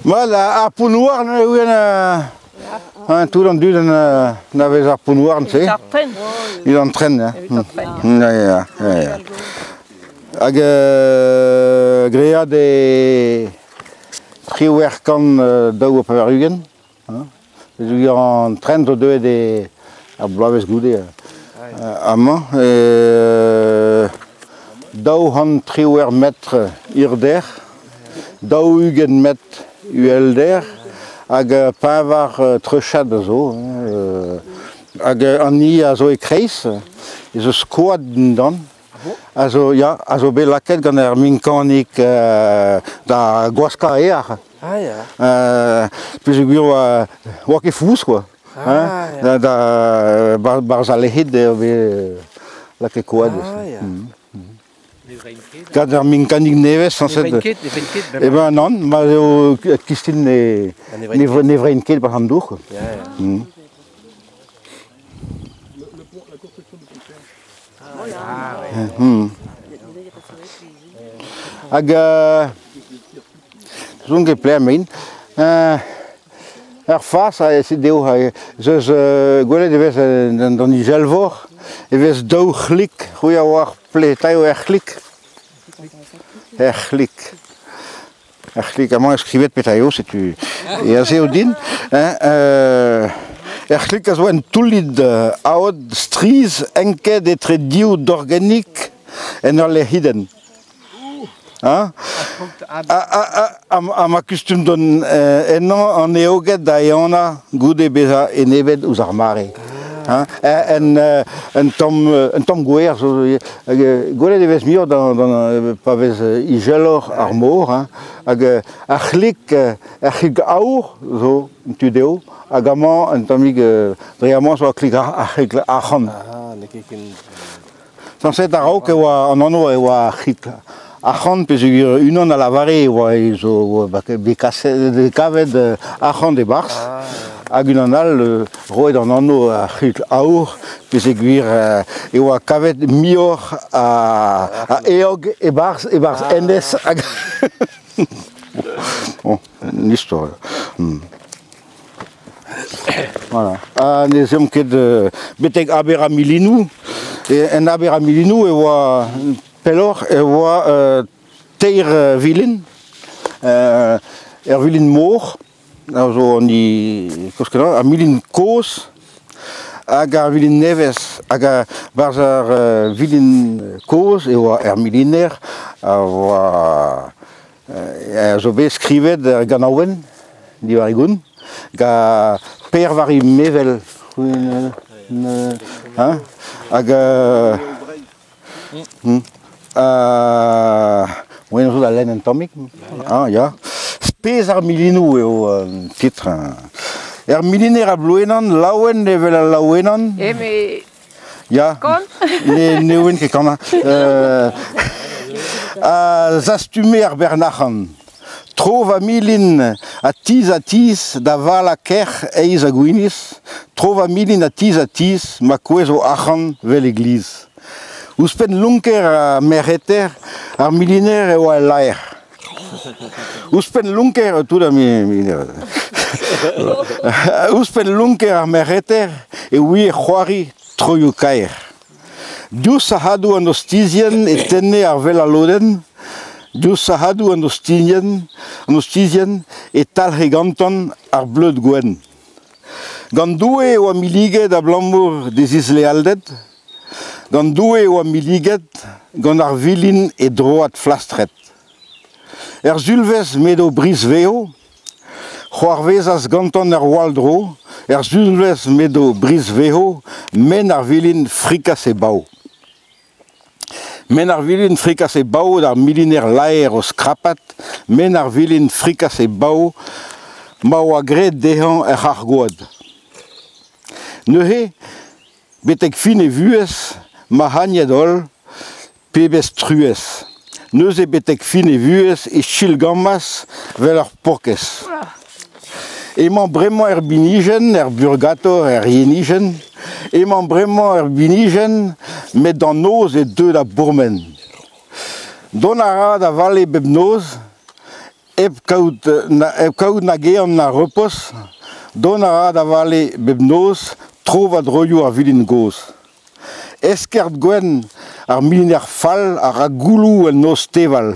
Voilà, à Pounoir, tout le monde n'avait à Pounoir, tu sais. Il entraîne. Gréa des triwerkan d'au Paverugen. Il entraîne deux des à Blaves Goudé à main. D'au han triwer mètre irder. D'au ugen mètre ULDR. Hag pavar truchad zo. Hag anni a zo e kreis. E zo skoad dan. Also, ja, also be laket gant minkanik da gwaska each. Ah ja. Plus oa ket fous, quoi. Da barzalehid be laket koad. Ah ja. Gant minkanik neves, sans set. Eh ben non, ma eo kistin nevrenket par an dour. Ja, ja. Hag zo'n gepleit mein. Fas c'est deo zeus gwelet e vez dan I gelvor e vez daou chlik c'houia war pletaio chlik. Chlik. Chlik, a man skrivet petaio, setu e a zeo din. Chlik a zo en toullid aod striz enket etre diou d'organik en ur lehiden. A ma kustum don ennan an eoget da eana goude beza en evet ouz ar mare. En tom gwer, gwelet e vez miur pa vez I gelor ar mor, hag ar chlik aour zo tudeo, hag amañ en tamig dreamant zo ar chlik achan. Sanset ar raok ewa an anno ewa ar chlik achan pez unan a lavare oa zo kavet achan de bars. Hag unan al roed an anno a chlik aour pez ewa kavet mior a eog e bars endes hag... Bon, une histoire. Voilà. Ne zom ket betek aber a milinou. En aber a milinou ewa pelor ewa teir vilin. Vilin mor. Zo a milin koz. Hag ar vilin nevez. Hag barz ar vilin koz ewa miliner. Zo bet skrivet gant aouen, di war egoun, ga per var I mevel. Hag... Oen zo da len en tamik. Ja. Spez ar milinou eo titre. Miliner a bloenan, laouen level a laouenan. Mais... Ja. Kon? Ne oen ket kana. Zastume ar bernachan. Trov a milin a tiz da val a kerch eiz a gouinis. Trov a milin a tiz ma kouez o achan vel egliz. Ouspen lunker a merreter ar miliner eo a laer. Ouspen lunker tout a miliner. Ouspen lunker ar merreter e oui e c'hoari troioù kaer. Diouz a hadou an ostizien e tenne ar vel a loden. Diouz a hadou an ostizien e talc'he ganton ar bleud gwen. Gant doue oa miliget a blammour des islealdet. Gant doue oa miliget gant ar vilin e droat flastret. Zulvez medo bris veo, c'hoarvezas ganton waldro, zulvez medo bris veo, men ar vilin frikas e bao. Men ar vilin frikas e bao d'ar miliner laer o skrapat, men ar vilin frikas e bao, ma oa gret dehan ar goad. Neuze, betek fin e vuez, ma hagnet ol, pebez truez. Neuze betek fin e vuez e chilgammas vel ar porkez. Emañ bremañ binigen, burgator ienigen, emañ bremañ binigen, met dan noz e deud a bourmen. Don a ra da vale bep noz, kaout na gean na repos, don a ra da vale bep noz, trova droioù ar vilin goz. Eskert gwen ar miliner fall ar a goulou en noz teval.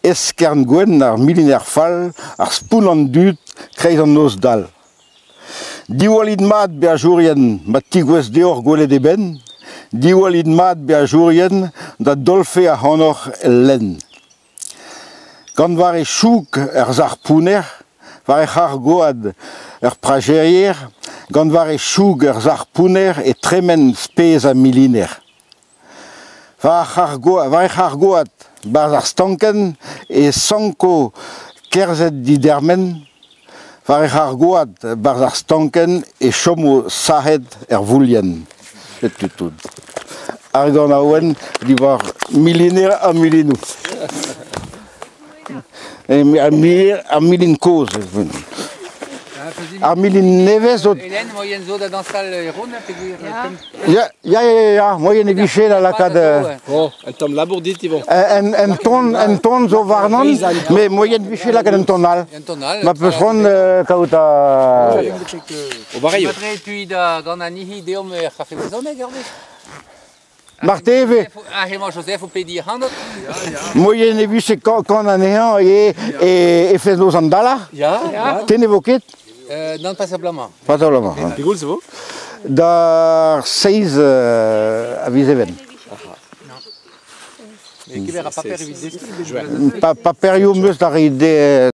Eskert gwen ar miliner fall ar spoun an dud kreiz an noz dal. Diwalid mat be a jourien ma tigwez deor gwelet eben, diwalid mat be a jourien da dolfe a honor el len. Gant war e chouk zar pouner, war e c'har goad prajerier, gant war e chouk zar pouner e tremen spez a miliner. War e c'har goad bar ar stanken e sanko kerzet didermen, war e c'har goad bar ar stanken e chomo sahet voulien. Et tutoud. Ar gant a oen, di war miliner a milinou. Ar milin koz. Ar milin nevez o... Hélène, moyen zo da dansal ron a pegur. Ya, moyen e viché la lakad... Oh, un tom labourdit, Yvon. En ton zo varnan, mais moyen viché lakad en tonal. Un tonal. Ma peus ron kaout a... Au barreil. Matre tui da gant an ihi deom ar c'hafe bezonek gardez. Marteve, Ah, hemañ Joseph o pedi handot. moyen e viché kan an ehan e fez noz an dala. Ya. Ten evoket? Non passablement. Patablement. Pigoul, c'est beau? Da 6 a vizeven. Et keber a paper evit deskiñ. Pa perio meus da ride